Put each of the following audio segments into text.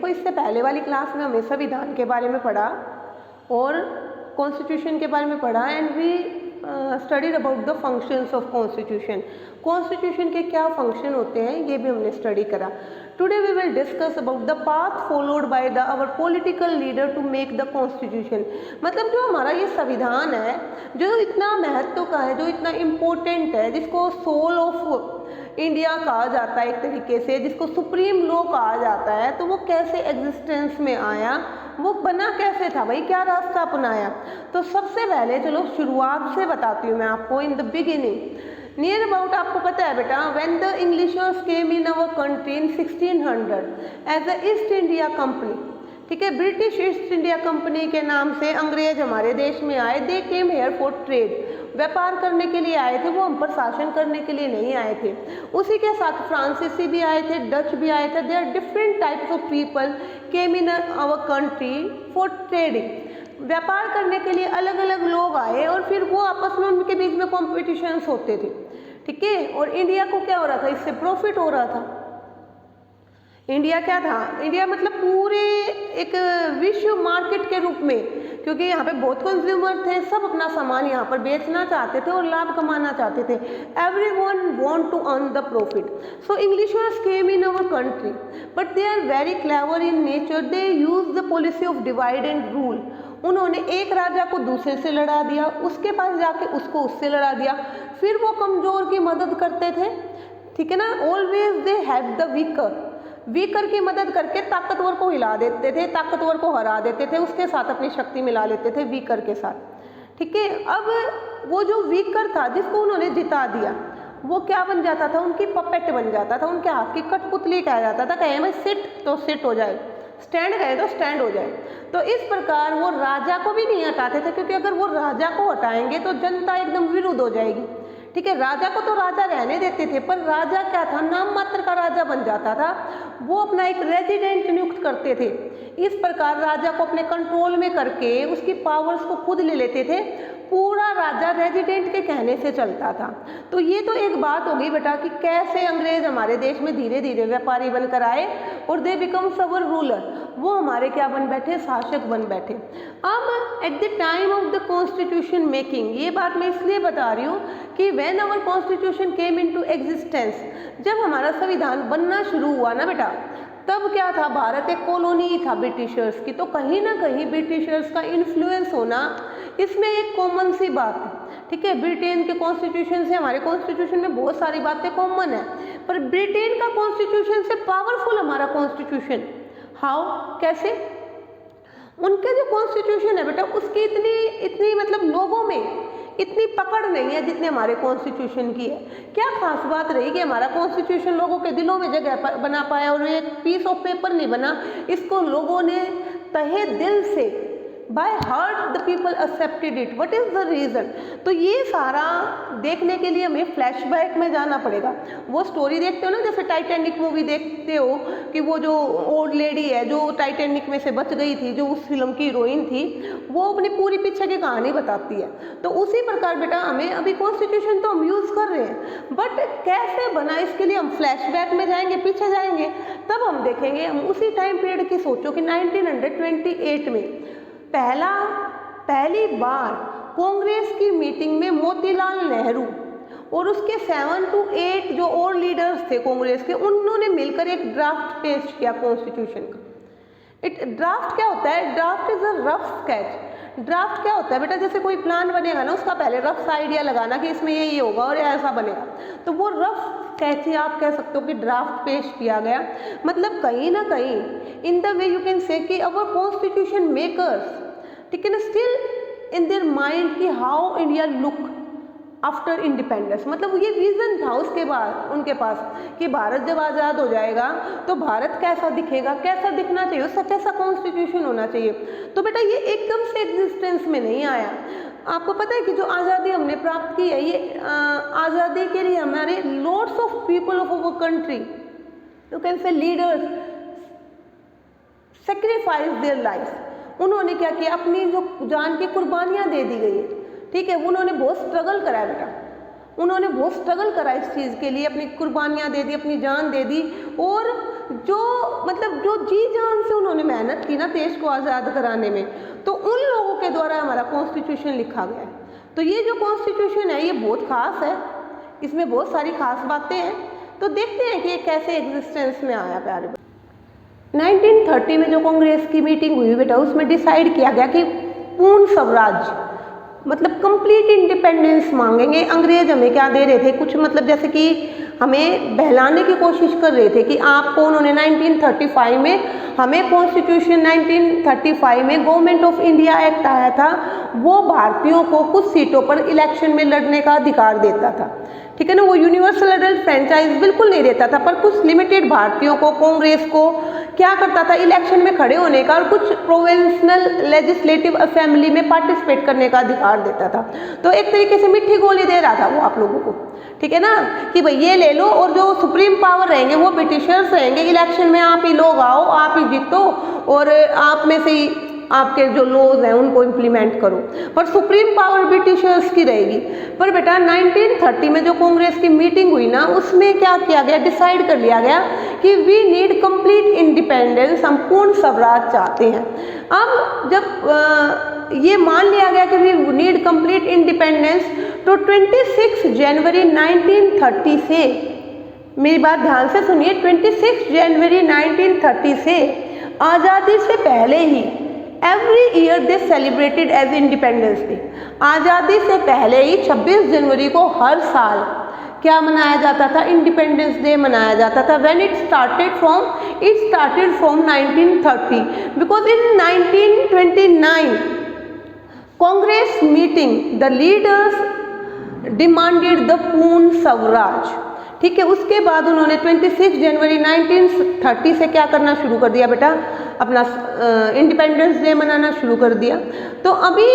देखो इससे पहले वाली क्लास में हमने संविधान के बारे में पढ़ा और कॉन्स्टिट्यूशन के बारे में पढ़ा and we studied about the functions of constitution. Constitution के क्या फंक्शन होते हैं ये भी हमने स्टडी करा। Today we will discuss about the path followed by the our political leader to make the constitution. मतलब जो हमारा ये संविधान है जो इतना महत्व का है, जो इतना इम्पोर्टेंट है, जिसको सोल ऑफ इंडिया कहा जाता है एक तरीके से, जिसको सुप्रीम लॉ कहा जाता है, तो वो कैसे एग्जिस्टेंस में आया, वो बना कैसे था भाई, क्या रास्ता अपनाया। तो सबसे पहले चलो शुरुआत से बताती हूँ मैं आपको। In the beginning near about आपको पता है बेटा, when the Englishers came in our country in 1600 as the East India Company, ठीक है, ब्रिटिश ईस्ट इंडिया कंपनी के नाम से अंग्रेज हमारे देश में आए। दे केम हेयर फॉर ट्रेड, व्यापार करने के लिए आए थे, वो हम पर शासन करने के लिए नहीं आए थे। उसी के साथ फ्रांसीसी भी आए थे, डच भी आए थे। There different types of people came in our country for trading, व्यापार करने के लिए अलग अलग लोग आए और फिर वो आपस में उनके बीच में कॉम्पिटिशन्स होते थे, ठीक है। और इंडिया को क्या हो रहा था, इससे प्रॉफिट हो रहा था। इंडिया क्या था, इंडिया मतलब पूरे एक विश्व मार्केट के रूप में, क्योंकि यहाँ पे बहुत कंज्यूमर थे, सब अपना सामान यहाँ पर बेचना चाहते थे और लाभ कमाना चाहते थे। Everyone want to earn the profit. So Englishers came in our country but they are very clever in nature. They use the policy of divide and rule. उन्होंने एक राजा को दूसरे से लड़ा दिया, उसके पास जाके उसको उससे लड़ा दिया, फिर वो कमजोर की मदद करते थे, ठीक है ना। Always they help the weaker की मदद करके ताकतवर को हिला देते थे, ताकतवर को हरा देते थे, उसके साथ अपनी शक्ति मिला लेते थे वीकर के साथ, ठीक है। अब वो जो वीकर था जिसको उन्होंने जिता दिया, वो क्या बन जाता था, उनकी पपेट बन जाता था, उनके हाथ की कठपुतली कहा जाता था। कहे मैं सिट तो सिट हो जाए, स्टैंड कहे तो स्टैंड हो जाए। तो इस प्रकार वो राजा को भी नहीं हटाते थे, क्योंकि अगर वो राजा को हटाएंगे तो जनता एकदम विरुद्ध हो जाएगी, ठीक है। राजा को तो राजा रहने देते थे, पर राजा क्या था, नाम मात्र का राजा बन जाता था। वो अपना एक रेजिडेंट नियुक्त करते थे। इस प्रकार राजा को अपने कंट्रोल में करके उसकी पावर्स को खुद ले लेते थे। पूरा राजा रेजिडेंट के कहने से चलता था। तो ये तो एक बात हो गई बेटा कि कैसे अंग्रेज हमारे देश में धीरे धीरे व्यापारी बनकर आए और दे बिकम्स अवर रूलर, वो हमारे क्या बन बैठे, शासक बन बैठे। अब at the time of the constitution making, ये बात मैं इसलिए बता रही हूँ कि when our constitution came into existence, जब हमारा संविधान बनना शुरू हुआ ना बेटा, तब क्या था, भारत एक कॉलोनी था ब्रिटिशर्स की। तो कहीं ना कहीं ब्रिटिशर्स का इन्फ्लुएंस होना इसमें एक कॉमन सी बात है, ठीक है। ब्रिटेन के कॉन्स्टिट्यूशन से हमारे कॉन्स्टिट्यूशन में बहुत सारी बातें कॉमन है, पर ब्रिटेन का कॉन्स्टिट्यूशन से पावरफुल हमारा कॉन्स्टिट्यूशन, हाउ, कैसे। उनके जो कॉन्स्टिट्यूशन है बेटा, उसकी इतनी मतलब लोगों में इतनी पकड़ नहीं है जितने हमारे कॉन्स्टिट्यूशन की है। क्या खास बात रही कि हमारा कॉन्स्टिट्यूशन लोगों के दिलों में जगह बना पाया, और एक पीस ऑफ पेपर नहीं बना, इसको लोगों ने तहे दिल से by heart the people accepted it. What is the reason. तो ये सारा देखने के लिए हमें फ्लैशबैक में जाना पड़ेगा। वो स्टोरी देखते हो ना, जैसे टाइटैनिक मूवी देखते हो कि वो जो ओल्ड लेडी है जो टाइटैनिक में से बच गई थी, जो उस फिल्म की हीरोइन थी, वो अपनी पूरी पीछे की कहानी बताती है। तो उसी प्रकार बेटा हमें अभी कॉन्स्टिट्यूशन तो हम यूज़ कर रहे हैं, बट कैसे बना इसके लिए हम फ्लैशबैक में जाएंगे, पीछे जाएंगे, तब हम देखेंगे। हम उसी टाइम पीरियड की सोचो कि 1928 में पहली बार कांग्रेस की मीटिंग में मोतीलाल नेहरू और उसके 7 to 8 जो और लीडर्स थे कांग्रेस के, उन्होंने मिलकर एक ड्राफ्ट पेश किया कॉन्स्टिट्यूशन का। ड्राफ्ट क्या होता है, draft is a rough sketch. Draft क्या होता है बेटा, जैसे कोई प्लान बनेगा ना, उसका पहले रफ आइडिया लगाना कि इसमें ये होगा और ऐसा बनेगा, तो वो रफ स्केच ही आप कह सकते हो कि ड्राफ्ट पेश किया गया। मतलब कहीं ना कहीं in the way you can से कि अवर कॉन्स्टिट्यूशन मेकर्स, ठीक है ना, स्टिल इन देयर माइंड कि how India look after independence. मतलब ये विजन था उसके बाद उनके पास कि भारत जब आज़ाद हो जाएगा तो भारत कैसा दिखेगा, कैसा दिखना चाहिए, उसका कैसा कॉन्स्टिट्यूशन होना चाहिए। तो बेटा ये एकदम से एग्जिस्टेंस में नहीं आया। आपको पता है कि जो आज़ादी हमने प्राप्त की है, ये आज़ादी के लिए हमारे lots of people of our country, you can से लीडर्स, सेक्रीफाइस देयर लाइफ। उन्होंने क्या किया, अपनी जो जान की कुर्बानियाँ दे दी गई, ठीक है। उन्होंने बहुत स्ट्रगल करा है बेटा, उन्होंने बहुत स्ट्रगल करा इस चीज़ के लिए, अपनी कुर्बानियाँ दे दी, अपनी जान दे दी, और जो मतलब जो जी जान से उन्होंने मेहनत की ना देश को आज़ाद कराने में, तो उन लोगों के द्वारा हमारा कॉन्स्टिट्यूशन लिखा गया है। तो ये जो कॉन्स्टिट्यूशन है ये बहुत ख़ास है, इसमें बहुत सारी ख़ास बातें हैं। तो देखते हैं कि ये कैसे एग्जिस्टेंस में आया प्यारे। 1930 में जो कांग्रेस की मीटिंग हुई बेटा, उसमें डिसाइड किया गया कि पूर्ण स्वराज मतलब कंप्लीट इंडिपेंडेंस मांगेंगे। अंग्रेज हमें क्या दे रहे थे, कुछ मतलब जैसे कि हमें बहलाने की कोशिश कर रहे थे कि आपको, उन्होंने 1935 में हमें कॉन्स्टिट्यूशन 1935 में गवर्नमेंट ऑफ इंडिया एक्ट आया था, वो भारतीयों को कुछ सीटों पर इलेक्शन में लड़ने का अधिकार देता था, ठीक है ना। वो यूनिवर्सल अडल्ट फ्रेंचाइज बिल्कुल नहीं देता था, पर कुछ लिमिटेड भारतीयों को, कांग्रेस को क्या करता था, इलेक्शन में खड़े होने का और कुछ प्रोविंशनल लेजिस्लेटिव असेंबली में पार्टिसिपेट करने का अधिकार देता था। तो एक तरीके से मिट्टी गोली दे रहा था वो आप लोगों को, ठीक है ना, कि भाई ये ले लो, और जो सुप्रीम पावर रहेंगे वो ब्रिटिशर्स रहेंगे, इलेक्शन में आप ही लोग आओ, आप ही जीतो, और आप में से ही आपके जो लॉज हैं उनको इम्प्लीमेंट करो, पर सुप्रीम पावर ब्रिटिशर्स की रहेगी। पर बेटा 1930 में जो कांग्रेस की मीटिंग हुई ना, उसमें क्या किया गया, डिसाइड कर लिया गया कि वी नीड कंप्लीट इंडिपेंडेंस, हम पूर्ण स्वराज चाहते हैं। अब जब ये मान लिया गया कि वी नीड कंप्लीट इंडिपेंडेंस, तो 26 जनवरी 1930 से, मेरी बात ध्यान से सुनिए, 26 जनवरी 1930 से आज़ादी से पहले ही every year they celebrated as independence day. आज़ादी से पहले ही 26 जनवरी को हर साल क्या मनाया जाता था, इंडिपेंडेंस डे मनाया जाता था। When it started from 1930, because in 1929 Congress meeting the leaders demanded the पूर्ण स्वराज, ठीक है। उसके बाद उन्होंने 26 जनवरी 1930 से क्या करना शुरू कर दिया बेटा, अपना इंडिपेंडेंस डे मनाना शुरू कर दिया। तो अभी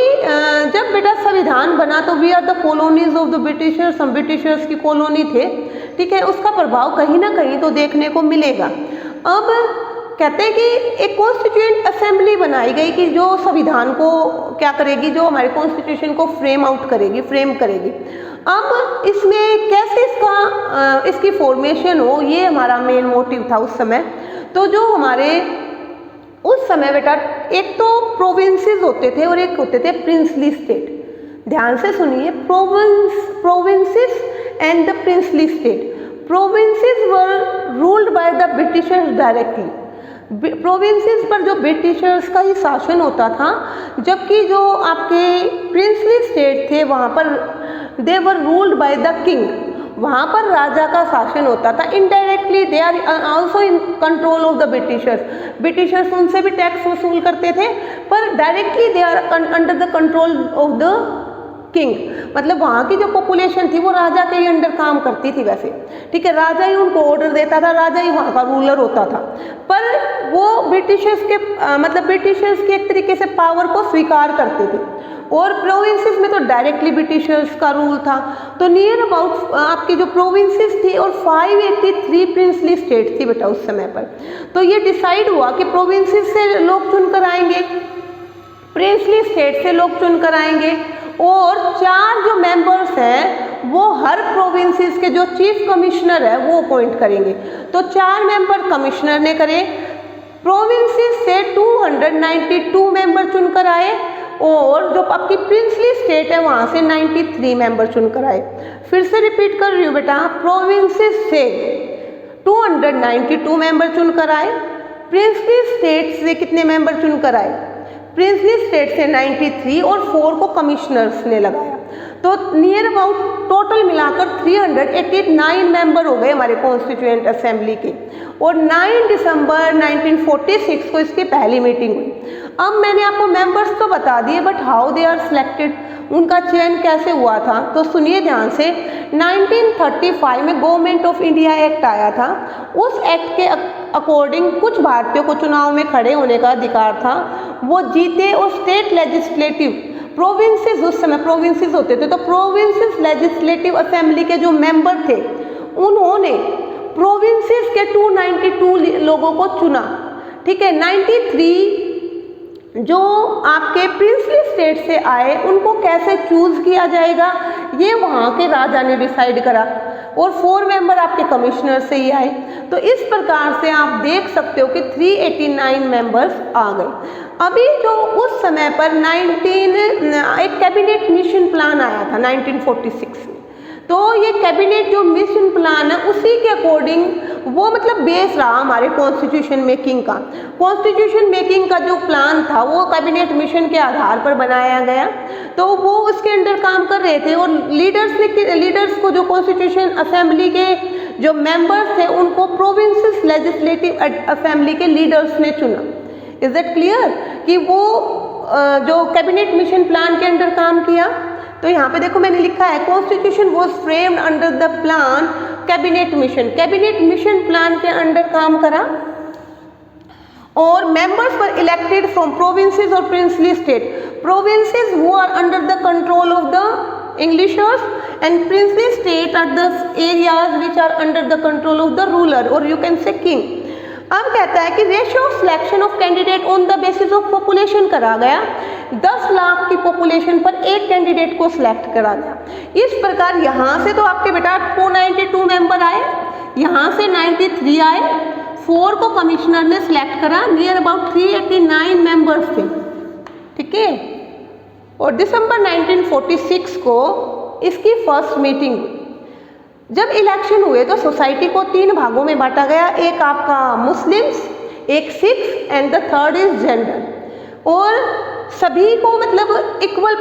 जब बेटा संविधान बना तो we are the colonies of the Britishers, हम ब्रिटिशर्स की कॉलोनी थे, ठीक है। उसका प्रभाव कहीं ना कहीं तो देखने को मिलेगा। अब कहते हैं कि एक कॉन्स्टिट्यूएंट असेंबली बनाई गई कि जो संविधान को क्या करेगी, जो हमारे कॉन्स्टिट्यूशन को फ्रेम करेगी। अब इसमें कैसे इसकी फॉर्मेशन हो, ये हमारा मेन मोटिव था उस समय। तो जो हमारे उस समय बेटा, एक तो प्रोविंसेस होते थे और एक होते थे प्रिंसली स्टेट। ध्यान से सुनिए, provinces and the princely state. Provinces were ruled by the Britishers directly. Provinces पर जो ब्रिटिशर्स का ही शासन होता था, जबकि जो आपके प्रिंसली स्टेट थे वहाँ पर they were ruled by the king, वहाँ पर राजा का शासन होता था। Indirectly they are also in control of the Britishers उनसे भी टैक्स वसूल करते थे, पर directly they are under the control of the king. मतलब वहाँ की जो पॉपुलेशन थी वो राजा के ही अंडर काम करती थी वैसे, ठीक है। राजा ही उनको ऑर्डर देता था, राजा ही वहाँ का रूलर होता था। पर वो ब्रिटिशर्स के एक तरीके से पावर को स्वीकार करते थे, और प्रोविंसेस में तो डायरेक्टली ब्रिटिशर्स का रूल था। तो नियर अबाउट आपकी जो प्रोविंसेस थी और 583 प्रिंसली स्टेट थी बेटा उस समय पर। तो ये डिसाइड हुआ कि प्रोविंसेस से लोग चुनकर आएंगे, प्रिंसली स्टेट से लोग चुनकर आएंगे, और 4 जो मेंबर्स हैं वो हर प्रोविंसेस के जो चीफ कमिश्नर है वो अपॉइंट करेंगे। तो 4 मेंबर कमिश्नर ने करे। प्रोविंसेस से 292 मेंबर चुनकर आए, और जो आपकी प्रिंसली स्टेट है वहाँ से 93 मेंबर चुनकर आए। फिर से रिपीट कर रही हूँ बेटा, प्रोविंसेस से 292 मेंबर चुनकर आए, प्रिंसली स्टेट से कितने मेंबर चुनकर आए, प्रिंसली स्टेट से 93, और 4 को कमिश्नर्स ने लगाया। तो नियर अबाउट टोटल मिलाकर 389 मेंबर हो गए हमारे कॉन्स्टिट्यूएंट असेंबली के, और 9 दिसंबर 1946 को इसकी पहली मीटिंग हुई। अब मैंने आपको मेंबर्स तो बता दिए, but how they are selected, उनका चयन कैसे हुआ था, तो सुनिए ध्यान से। 1935 में गवर्नमेंट ऑफ इंडिया एक्ट आया था। उस एक्ट के अकॉर्डिंग कुछ भारतीयों को चुनाव में खड़े होने का अधिकार था, वो जीते, और स्टेट लेजिस्लेटिव प्रोविंसेस, उस समय प्रोविंसेस होते थे, तो प्रोविंसेस लेजिस्लेटिव असेंबली के जो मेंबर थे उन्होंने प्रोविंसेस के 292 लोगों को चुना, ठीक है। 93 जो आपके प्रिंसली स्टेट से आए उनको कैसे चूज किया जाएगा, ये वहाँ के राजा ने डिसाइड करा। और 4 मेंबर आपके कमिश्नर से ही आए। तो इस प्रकार से आप देख सकते हो कि 389 मेंबर्स आ गए। अभी जो उस समय पर एक कैबिनेट मिशन प्लान आया था 1946 में, तो ये कैबिनेट जो मिशन प्लान है उसी के अकॉर्डिंग वो मतलब बेस रहा हमारे कॉन्स्टिट्यूशन मेकिंग का। कॉन्स्टिट्यूशन मेकिंग का जो प्लान था वो कैबिनेट मिशन के आधार पर बनाया गया, तो वो उसके अंडर काम कर रहे थे। और लीडर्स को जो कॉन्स्टिट्यूशन असेंबली के जो मेंबर्स थे उनको प्रोविंसेस लेजिस्लेटिव असेंबली के लीडर्स ने चुना। इज दैट क्लियर कि वो जो कैबिनेट मिशन प्लान के अंडर काम किया। तो यहाँ पे देखो मैंने लिखा है constitution was framed under the plan cabinet mission. Cabinet mission plan के अंडर काम करा और members were elected from provinces और princely state. Provinces who are under the control of the Englishers and princely state are the areas which are under the control of the ruler और you can say king. अब कहता है कि ratio of selection of candidate on the basis of population करा गया। 10 लाख की population पर एक कैंडिडेट को सिलेक्ट करा गया। इस प्रकार यहाँ से तो आपके बेटा 292 मेंबर आए, यहाँ से 93 आए, 4 को कमिश्नर ने सिलेक्ट करा, नियर अबाउट 389 मेंबर्स थे, ठीक है। और दिसंबर 1946 को इसकी फर्स्ट मीटिंग हुई। जब इलेक्शन हुए तो सोसाइटी को 3 भागों में बांटा गया, एक आपका मुस्लिम्स, एक Sikhs and the third is gender. और सभी को मतलब इक्वल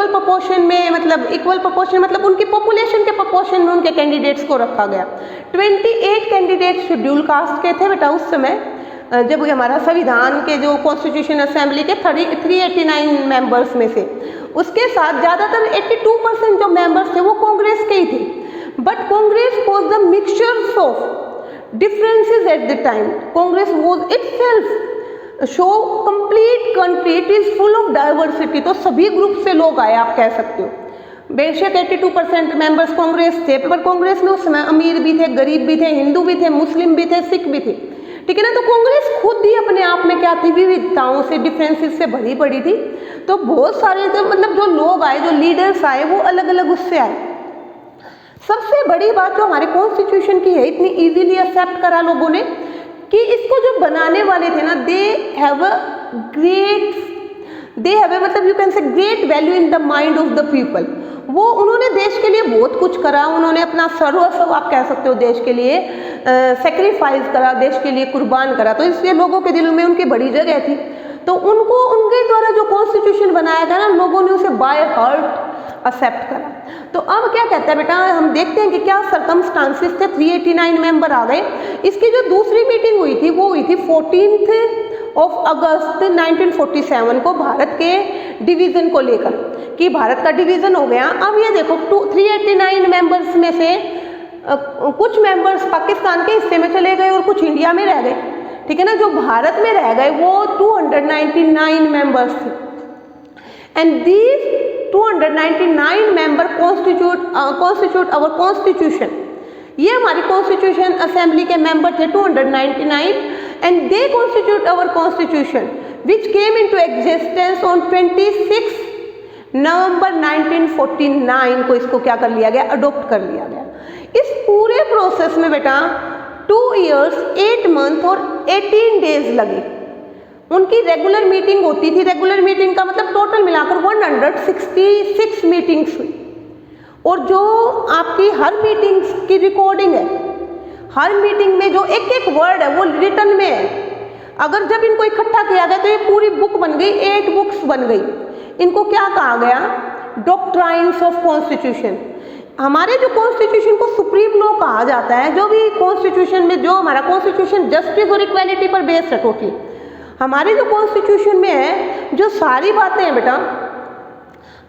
प्रोपोर्शन में मतलब उनकी पॉपुलेशन के प्रोपोर्शन में उनके कैंडिडेट्स को रखा गया। 28 कैंडिडेट शेड्यूल कास्ट के थे बेटा उस समय, जब हमारा संविधान के जो कॉन्स्टिट्यूशन असेंबली के 389 मेंबर्स में से। उसके साथ ज़्यादातर 82% जो मेंबर्स थे वो कांग्रेस के ही थे। But Congress was the mixtures of differences at the time. Congress was itself show complete country. It is full of diversity. तो सभी ग्रुप से लोग आए आप कह सकते हो। बेशक 82% मेंबर्स कांग्रेस थे, पर कांग्रेस में उस समय अमीर भी थे, गरीब भी थे, हिंदू भी थे, मुस्लिम भी थे, सिख भी थे, ठीक है ना। तो कांग्रेस खुद ही अपने आप में क्या थी, विविधताओं से, डिफरेंसेस से भरी पड़ी थी। तो बहुत सारे मतलब जो लोग आए, जो लीडर्स आए, वो अलग अलग उससे आए। सबसे बड़ी बात जो हमारे कॉन्स्टिट्यूशन की है, इतनी इजीली एक्सेप्ट करा लोगों ने कि इसको जो बनाने वाले थे ना, दे हैव मतलब यू कैन से great value in the mind of the people. वो उन्होंने देश के लिए बहुत कुछ करा, उन्होंने अपना सर्वस्व आप कह सकते हो देश के लिए सेक्रीफाइस करा, देश के लिए कुर्बान करा। तो इसलिए लोगों के दिल में उनकी बड़ी जगह थी। तो उनको उनके द्वारा जो कॉन्स्टिट्यूशन बनाया गया ना, लोगों ने उसे बाय हार्ट एक्सेप्ट करा। तो अब क्या कहता है बेटा, हम देखते हैं कि क्या सर्कमस्टांसिस थे। 389 मेंबर आ गए। इसकी जो दूसरी मीटिंग हुई थी वो हुई थी 14 अगस्त 1947 को, भारत के डिवीज़न को लेकर कि भारत का डिवीज़न हो गया। अब ये देखो 389 मेंबर्स में से कुछ मेंबर्स पाकिस्तान के हिस्से में चले गए और कुछ इंडिया में रह गए, ठीक है ना। जो भारत में रह गए वो 299 मेंबर्स थे। And these 299 member constitute our constitution. ये हमारी कॉन्स्टिट्यूशन असेंबली के मेंबर थे 299 and they constitute our constitution which came into existence on 26 November 1949 को इसको क्या कर लिया गया, अडोप्ट कर लिया गया। इस पूरे प्रोसेस में बेटा 2 years 8 months और 18 days लगे। उनकी रेगुलर मीटिंग होती थी, रेगुलर मीटिंग का मतलब टोटल मिलाकर 166 मीटिंग्स हुई। और जो आपकी हर मीटिंग की रिकॉर्डिंग है, हर मीटिंग में जो एक एक वर्ड है वो रिटर्न में है। अगर जब इनको इकट्ठा किया गया तो ये पूरी बुक बन गई, 8 बुक्स बन गई। इनको क्या कहा गया, डॉक्ट्राइन्स ऑफ कॉन्स्टिट्यूशन। हमारे जो कॉन्स्टिट्यूशन को सुप्रीम लॉ कहा जाता है, जो भी कॉन्स्टिट्यूशन में जो हमारा कॉन्स्टिट्यूशन जस्टिस और इक्वालिटी पर बेस्ड है टोटली। हमारे जो कॉन्स्टिट्यूशन में है जो सारी बातें हैं बेटा,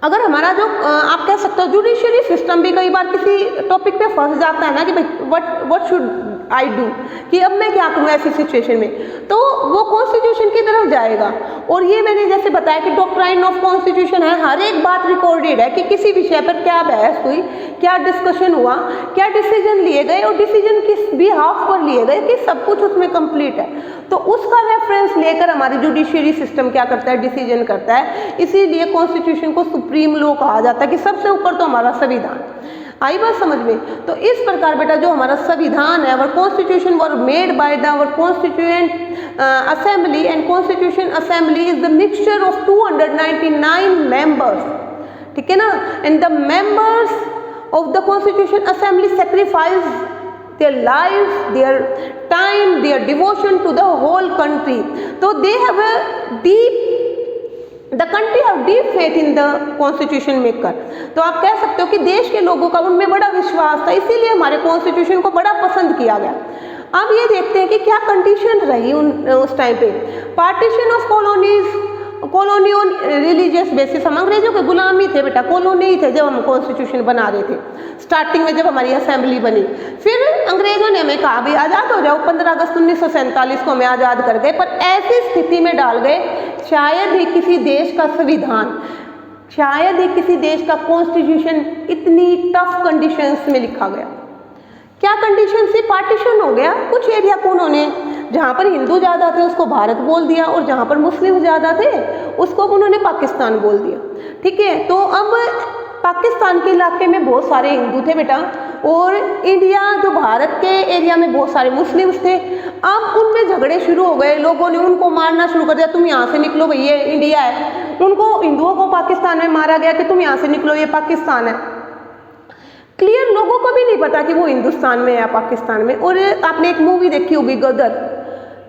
अगर हमारा जो आप कह सकते हो जुडिशरी सिस्टम भी कई बार किसी टॉपिक पे फंस जाता है ना कि भाई व्हाट शुड आई डू, कि अब मैं क्या करूँ ऐसी सिचुएशन में, तो वो कॉन्स्टिट्यूशन की तरफ जाएगा। और ये मैंने जैसे बताया कि डॉक्ट्राइन ऑफ कॉन्स्टिट्यूशन है, हर एक बात रिकॉर्डेड है कि किसी विषय पर क्या बहस हुई, क्या डिस्कशन हुआ, क्या डिसीजन लिए गए और डिसीजन किस बिहाफ पर लिए गए, कि सब कुछ उसमें कंप्लीट है। तो उसका रेफरेंस लेकर हमारी जुडिशरी सिस्टम क्या करता है, डिसीजन करता है। इसीलिए कॉन्स्टिट्यूशन को सुप्रीम लॉ कहा जाता है कि सबसे ऊपर तो हमारा संविधान। आई बात समझ में। तो इस प्रकार बेटा जो हमारा संविधान है, our constitution were made by the our constituent assembly, and constitution assembly is the mixture of 299 members, ठीक है ना, and the members of the constitution assembly sacrifice their lives, their time, their devotion to the whole country. So they have a the country have deep faith in the constitution maker. तो आप कह सकते हो कि देश के लोगों का उनमें बड़ा विश्वास था, इसीलिए हमारे कॉन्स्टिट्यूशन को बड़ा पसंद किया गया। अब ये देखते हैं कि क्या कंडीशन रही उस टाइम पे। Partition of colony on religious basis, हम अंग्रेजों के गुलाम ही थे बेटा, कॉलोनी ही थे जब हम कॉन्स्टिट्यूशन बना रहे थे, स्टार्टिंग में जब हमारी असेंबली बनी। फिर अंग्रेजों ने हमें कहा भी आज़ाद हो जाओ, 15 अगस्त 1947 को हमें आज़ाद कर गए, पर ऐसी स्थिति में डाल गए शायद ही किसी देश का संविधान, शायद ही किसी देश का कॉन्स्टिट्यूशन इतनी टफ कंडीशंस में लिखा गया। क्या कंडीशन से पार्टीशन हो गया, कुछ एरिया को उन्होंने, जहाँ पर हिंदू ज़्यादा थे उसको भारत बोल दिया, और जहाँ पर मुस्लिम ज़्यादा थे उसको उन्होंने पाकिस्तान बोल दिया, ठीक है। तो अब पाकिस्तान के इलाके में बहुत सारे हिंदू थे बेटा, और इंडिया जो भारत के एरिया में बहुत सारे मुस्लिम्स थे। अब उनमें झगड़े शुरू हो गए, लोगों ने उनको मारना शुरू कर दिया, तुम यहाँ से निकलो भाई ये इंडिया है। उनको हिंदुओं को पाकिस्तान में मारा गया कि तुम यहाँ से निकलो ये पाकिस्तान है। क्लियर लोगों को भी नहीं पता कि वो हिंदुस्तान में है या पाकिस्तान में। और आपने एक मूवी देखी होगी गदर,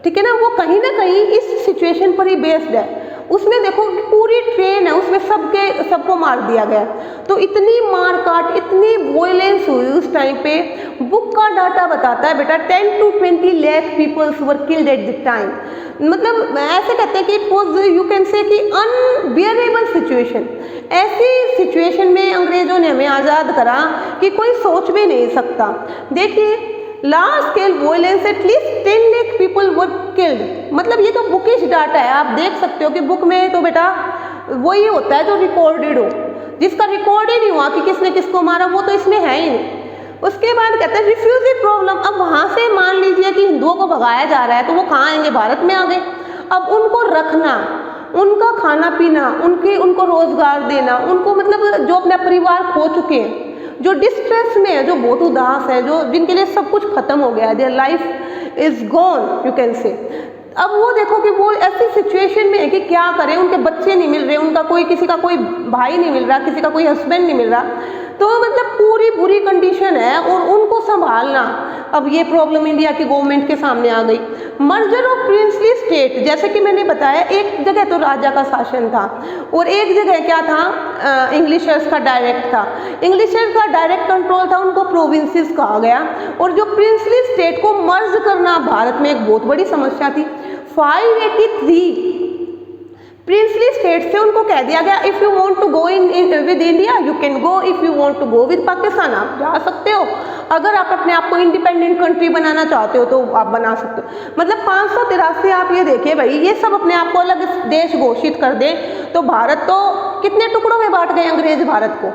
ठीक है ना, वो कहीं ना कहीं इस सिचुएशन पर ही बेस्ड है। उसमें देखो पूरी ट्रेन है, उसमें सबको मार दिया गया। तो इतनी मारकाट, इतनी वॉयलेंस हुई उस टाइम पे। बुक का डाटा बताता है बेटा 10 to 20 lakh peoples were killed at the time. मतलब ऐसे कहते हैं कि इट वॉज, यू कैन से कि अनबियरेबल सिचुएशन। ऐसी सिचुएशन में अंग्रेजों ने हमें आज़ाद करा कि कोई सोच भी नहीं सकता। देखिए large scale violence, at least 10 lakh people were killed. मतलब ये तो बुकिश डाटा है, आप देख सकते हो कि बुक में तो बेटा वही होता है जो रिकॉर्डेड हो, जिसका रिकॉर्ड ही नहीं हुआ कि किसने किसको मारा वो तो इसमें है ही नहीं। उसके बाद कहते हैं रिफ्यूजी प्रॉब्लम। अब वहाँ से मान लीजिए कि हिंदुओं को भगाया जा रहा है, तो वो कहाँ आएंगे, भारत में आ गए। अब उनको रखना, उनका खाना पीना, उनको रोजगार देना, उनको मतलब जो अपना परिवार खो चुके हैं, जो डिस्ट्रेस में है, जो बहुत उदास है, जो जिनके लिए सब कुछ खत्म हो गया, their life is gone you can से। अब वो देखो कि वो ऐसी सिचुएशन में है कि क्या करें, उनके बच्चे नहीं मिल रहे, उनका कोई, किसी का कोई भाई नहीं मिल रहा, किसी का कोई हस्बैंड नहीं मिल रहा। तो मतलब पूरी बुरी कंडीशन है और उनको संभालना। अब ये प्रॉब्लम इंडिया की गवर्नमेंट के सामने आ गई। मर्जर ऑफ प्रिंसली स्टेट, जैसे कि मैंने बताया, एक जगह तो राजा का शासन था और एक जगह क्या था, इंग्लिशर्स का डायरेक्ट था। इंग्लिशर्स का डायरेक्ट कंट्रोल था, उनको प्रोविंसेस कहा गया। और जो प्रिंसली स्टेट को मर्ज करना भारत में एक बहुत बड़ी समस्या थी। 583 प्रिंसली स्टेट से उनको कह दिया गया if you want to go in with India you can go, if you want to go with Pakistan आप जा सकते हो। अगर आप अपने आप को इंडिपेंडेंट कंट्री बनाना चाहते हो तो आप बना सकते हो। मतलब 583 आप ये देखिए भाई, ये सब अपने आप को अलग देश घोषित कर दें तो भारत तो कितने टुकड़ों में बांट गए अंग्रेज भारत को।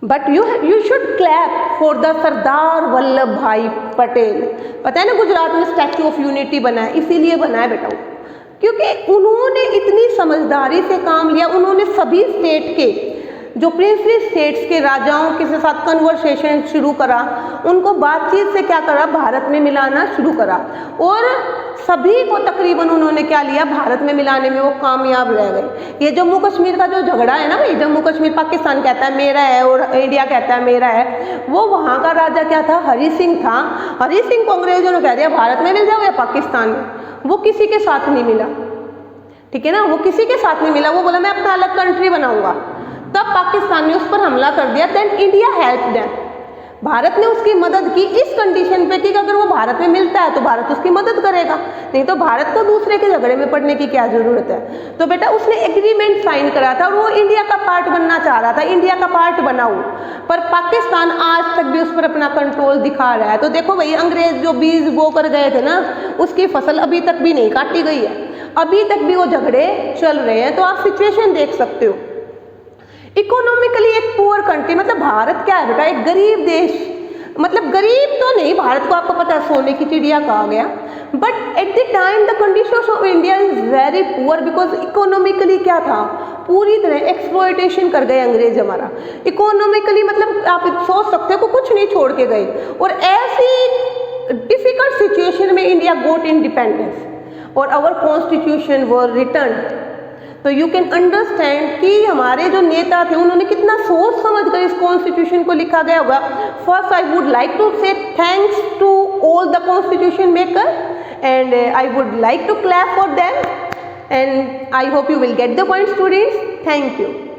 But you should clap for the Sardar Vallabh Bhai Patel. पता है ना गुजरात में स्टैच्यू ऑफ यूनिटी बना है, इसीलिए बना है बेटा, क्योंकि उन्होंने इतनी समझदारी से काम लिया। उन्होंने सभी स्टेट के जो प्रिंसली स्टेट्स के राजाओं के साथ कन्वर्सेशन शुरू करा, उनको बातचीत से क्या करा, भारत में मिलाना शुरू करा और सभी को तकरीबन उन्होंने क्या लिया, भारत में मिलाने में वो कामयाब रह गए। ये जम्मू कश्मीर का जो झगड़ा है ना भाई, जम्मू कश्मीर पाकिस्तान कहता है मेरा है और इंडिया कहता है मेरा है, वो वहाँ का राजा क्या था, हरि सिंह था। हरि सिंह को अंग्रेजों ने कह दिया भारत में मिल जाओ या पाकिस्तान में, वो किसी के साथ नहीं मिला, ठीक है ना, वो किसी के साथ नहीं मिला। वो बोला मैं अपना अलग कंट्री बनाऊंगा। तब पाकिस्तान ने उस पर हमला कर दिया। Then India help them, Bharat ने उसकी मदद की इस कंडीशन पे कि अगर वो भारत में मिलता है तो भारत उसकी मदद करेगा, नहीं तो भारत को दूसरे के झगड़े में पड़ने की क्या जरूरत है। तो बेटा उसने एग्रीमेंट साइन करा था और वो इंडिया का पार्ट बनना चाह रहा था, इंडिया का पार्ट बनाओ, पर पाकिस्तान आज तक भी उस पर अपना कंट्रोल दिखा रहा है। तो देखो भाई, अंग्रेज जो बीज बो कर गए थे ना, उसकी फसल अभी तक भी नहीं काटी गई है, अभी तक भी वो झगड़े चल रहे हैं। तो आप सिचुएशन देख सकते हो। इकोनॉमिकली एक पुअर कंट्री, मतलब भारत क्या है बेटा, एक गरीब देश, मतलब गरीब तो नहीं, भारत को आपको पता है सोने की चिड़िया कहा गया। But at the time the conditions of India is very poor because economically क्या था, पूरी तरह एक्सप्लॉयटेशन कर गए अंग्रेज हमारा। इकोनॉमिकली मतलब आप सोच सकते हो कि कुछ नहीं छोड़ के गए, और ऐसी डिफिकल्ट सिचुएशन में इंडिया गोट इंडिपेंडेंस और आवर कॉन्स्टिट्यूशन वर रिटर्न। तो यू कैन अंडरस्टैंड कि हमारे जो नेता थे उन्होंने कितना सोच समझ कर इस कॉन्स्टिट्यूशन को लिखा गया होगा। First I would like to say thanks to all the constitution maker and I would like to clap for them, and I hope you will get the point, students. Thank you.